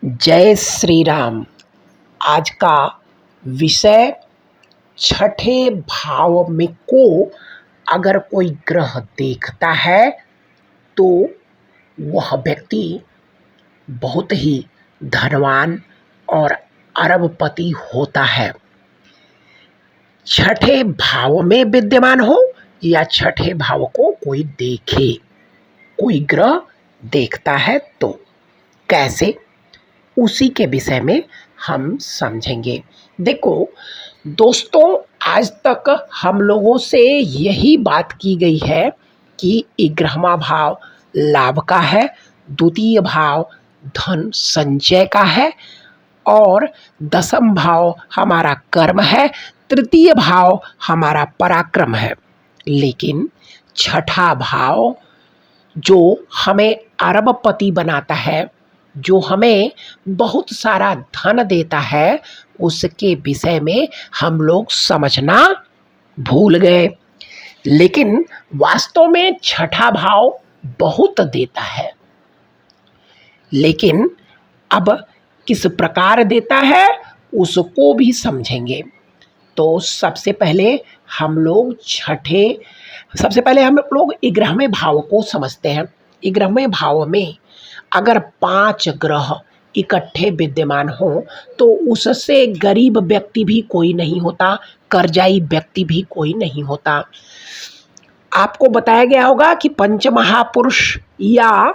जय श्री राम। आज का विषय छठे भाव में को अगर कोई ग्रह देखता है तो वह व्यक्ति बहुत ही धनवान और अरबपति होता है। छठे भाव में विद्यमान हो या छठे भाव को कोई देखे, कोई ग्रह देखता है तो कैसे, उसी के विषय में हम समझेंगे। देखो दोस्तों, आज तक हम लोगों से यही बात की गई है कि 11वां भाव लाभ का है, द्वितीय भाव धन संचय का है और 10वां भाव हमारा कर्म है, तृतीय भाव हमारा पराक्रम है। लेकिन छठा भाव जो हमें अरबपति बनाता है, जो हमें बहुत सारा धन देता है, उसके विषय में हम लोग समझना भूल गए। लेकिन वास्तव में छठा भाव बहुत देता है, लेकिन अब किस प्रकार देता है उसको भी समझेंगे। तो सबसे पहले हम लोग 11वें भाव को समझते हैं। 11वें भाव में अगर 5 ग्रह इकट्ठे विद्यमान हो तो उससे गरीब व्यक्ति भी कोई नहीं होता, कर्जाई व्यक्ति भी कोई नहीं होता। आपको बताया गया होगा कि पंचमहापुरुष या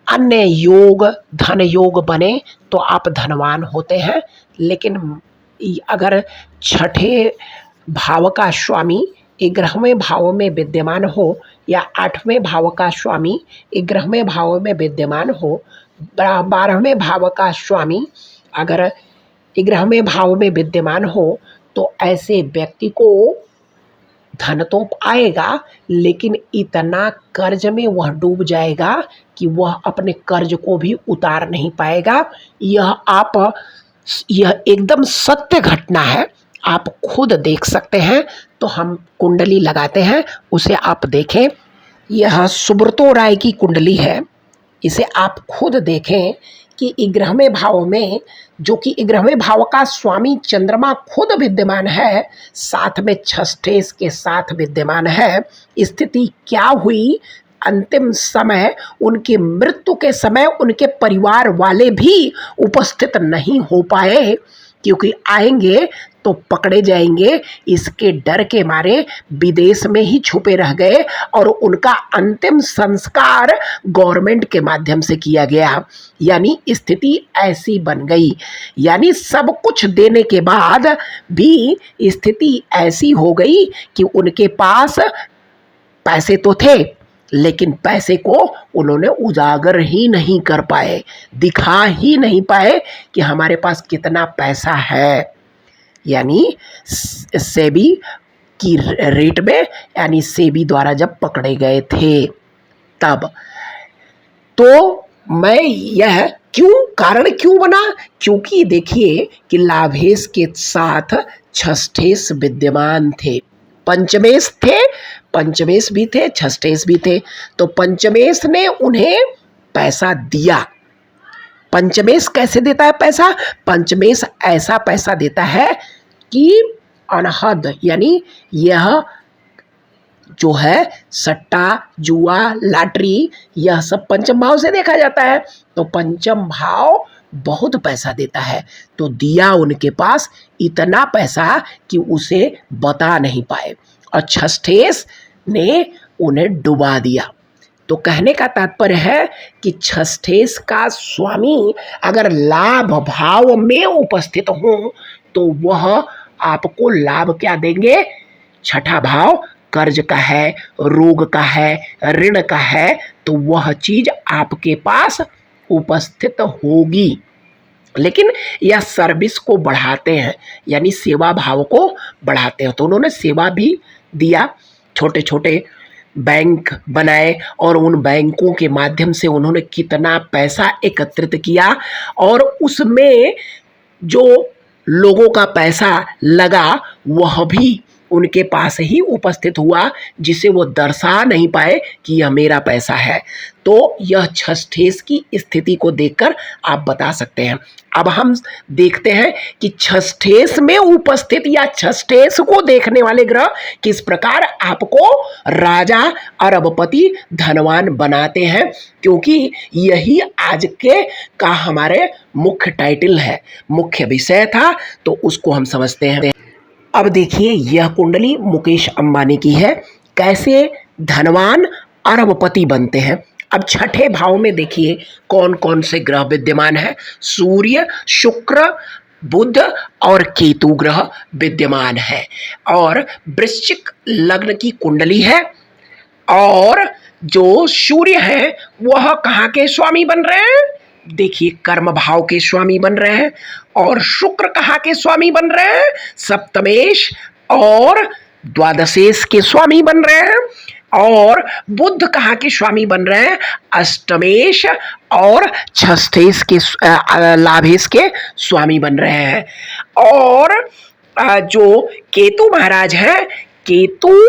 अन्य योग, धन योग बने तो आप धनवान होते हैं। लेकिन अगर छठे भाव का स्वामी 11वें भाव में विद्यमान हो या 8वें भाव का स्वामी 11वें भाव में विद्यमान हो, 12वें भाव का स्वामी अगर 11वें भाव में विद्यमान हो तो ऐसे व्यक्ति को धन तो आएगा, लेकिन इतना कर्ज में वह डूब जाएगा कि वह अपने कर्ज को भी उतार नहीं पाएगा। यह एकदम सत्य घटना है, आप खुद देख सकते हैं। तो हम कुंडली लगाते हैं, उसे आप देखें। यह सुब्रतो राय की कुंडली है, इसे आप खुद देखें कि 11वें भाव में, जो कि 11वें भाव का स्वामी चंद्रमा खुद विद्यमान है, साथ में छठेस के साथ विद्यमान है। स्थिति क्या हुई, अंतिम समय उनकी मृत्यु के समय उनके परिवार वाले भी उपस्थित नहीं हो पाए, क्योंकि आएंगे तो पकड़े जाएंगे, इसके डर के मारे विदेश में ही छुपे रह गए और उनका अंतिम संस्कार गवर्नमेंट के माध्यम से किया गया। यानी स्थिति ऐसी बन गई, यानी सब कुछ देने के बाद भी स्थिति ऐसी हो गई कि उनके पास पैसे तो थे, लेकिन पैसे को उन्होंने उजागर ही नहीं कर पाए, दिखा ही नहीं पाए कि हमारे पास कितना पैसा है। यानी सेबी की रेट में, यानी सेबी द्वारा जब पकड़े गए थे तब। तो मैं यह कारण क्यों बना, क्योंकि देखिए कि लाभेश के साथ छठेस विद्यमान थे, पंचमेश थे, पंचमेश भी थे, छठेस भी थे। तो पंचमेश ने उन्हें पैसा दिया। पंचमेश कैसे देता है पैसा? पंचमेश ऐसा पैसा देता है कि अनहद, यानी यह जो है सट्टा, जुआ, लॉटरी, यह सब पंचम भाव से देखा जाता है। तो पंचम भाव बहुत पैसा देता है, तो दिया उनके पास इतना पैसा कि उसे बता नहीं पाए, और छठेस ने उन्हें डुबा दिया। तो कहने का तात्पर्य है कि छठेस का स्वामी अगर लाभ भाव में उपस्थित हो तो वह आपको लाभ क्या देंगे? छठा भाव कर्ज का है, रोग का है, ऋण का है, तो वह चीज आपके पास उपस्थित होगी। लेकिन यह सर्विस को बढ़ाते हैं, यानी सेवा भाव को बढ़ाते हैं। तो उन्होंने सेवा भी दिया, छोटे छोटे बैंक बनाए और उन बैंकों के माध्यम से उन्होंने कितना पैसा एकत्रित किया, और उसमें जो लोगों का पैसा लगा वह भी उनके पास ही उपस्थित हुआ, जिसे वो दर्शा नहीं पाए कि यह मेरा पैसा है। तो यह छठेस की स्थिति को देखकर आप बता सकते हैं। अब हम देखते हैं कि छठेस में उपस्थित या छठेस को देखने वाले ग्रह किस प्रकार आपको राजा, अरबपति, धनवान बनाते हैं, क्योंकि यही आज के का हमारे मुख्य टाइटल है, मुख्य विषय था, तो उसको हम समझते हैं। अब देखिए, यह कुंडली मुकेश अंबानी की है, कैसे धनवान अरबपति बनते हैं। अब छठे भाव में देखिए कौन कौन से ग्रह विद्यमान है। सूर्य, शुक्र, बुध और केतु ग्रह विद्यमान है, और वृश्चिक लग्न की कुंडली है। और जो सूर्य है वह कहाँ के स्वामी बन रहे हैं? देखिए, कर्म भाव के स्वामी बन रहे हैं। और शुक्र कहाँ के स्वामी बन रहे हैं? सप्तमेश और द्वादशेश के स्वामी बन रहे हैं। और बुध कहाँ के स्वामी बन रहे हैं? अष्टमेश और षष्ठेश के लाभेश के स्वामी बन रहे हैं। और जो केतु महाराज हैं, केतु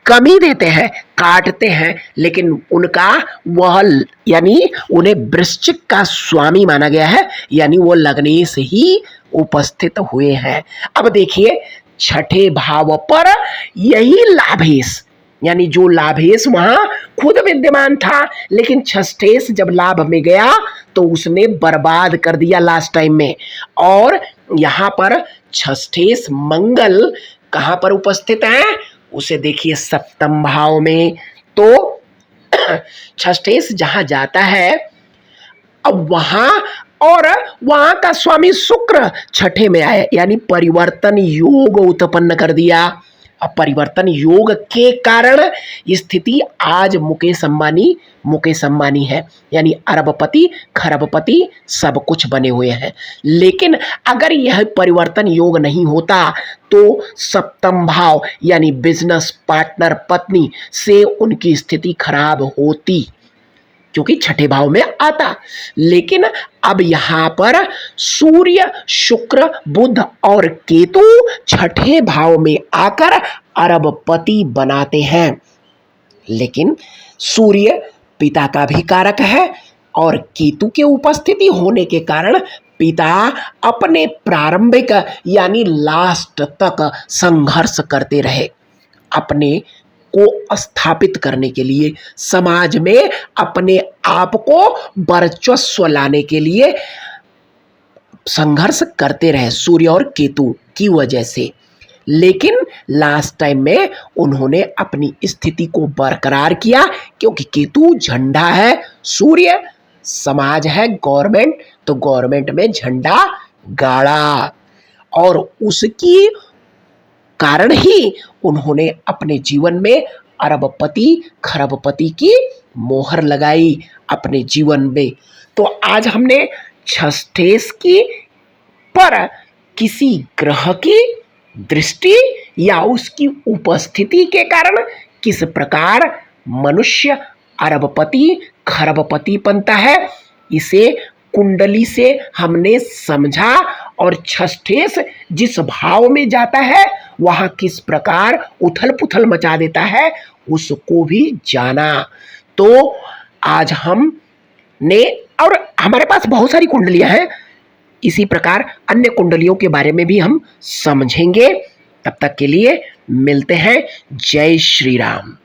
कमी देते हैं, काटते हैं, लेकिन उनका वह यानी उन्हें वृश्चिक का स्वामी माना गया है, यानी वो लग्न से ही उपस्थित हुए हैं। अब देखिए, छठे भाव पर यही लाभेश, यानी जो लाभेश वहां खुद विद्यमान था, लेकिन छठेश जब लाभ में गया तो उसने बर्बाद कर दिया लास्ट टाइम में। और यहां पर छठेश मंगल कहां पर उपस्थित है? उसे देखिए सप्तम भाव में। तो छठेश जहां जाता है, अब वहां का स्वामी शुक्र छठे में आया, यानी परिवर्तन योग उत्पन्न कर दिया। अब परिवर्तन योग के कारण स्थिति आज मुकेश अंबानी है, यानी अरबपति, खरबपति सब कुछ बने हुए हैं। लेकिन अगर यह परिवर्तन योग नहीं होता तो सप्तम भाव यानी बिजनेस पार्टनर पत्नी से उनकी स्थिति खराब होती, क्योंकि छठे भाव में आता। लेकिन अब यहां पर सूर्य, शुक्र, बुध और केतु छठे भाव में आकर अरबपति बनाते हैं। लेकिन सूर्य पिता का भी कारक है, और केतु के उपस्थिति होने के कारण पिता अपने प्रारंभिक यानी लास्ट तक संघर्ष करते रहे, अपने को स्थापित करने के लिए, समाज में अपने आप को वर्चस्व लाने के लिए संघर्ष करते रहे सूर्य और केतु की वजह से। लेकिन लास्ट टाइम में उन्होंने अपनी स्थिति को बरकरार किया, क्योंकि केतु झंडा है, सूर्य समाज है, गवर्नमेंट, तो गवर्नमेंट में झंडा गाड़ा, और उसकी कारण ही उन्होंने अपने जीवन में अरबपति, खरबपति की मोहर लगाई अपने जीवन में। तो आज हमने छठेश की पर किसी ग्रह की दृष्टि या उसकी उपस्थिति के कारण किस प्रकार मनुष्य अरबपति, खरबपति बनता है, इसे कुंडली से हमने समझा। और छठेश जिस भाव में जाता है वहां किस प्रकार उथल पुथल मचा देता है, उसको भी जाना। तो आज हमने, और हमारे पास बहुत सारी कुंडलियां हैं, इसी प्रकार अन्य कुंडलियों के बारे में भी हम समझेंगे। तब तक के लिए मिलते हैं। जय श्री राम।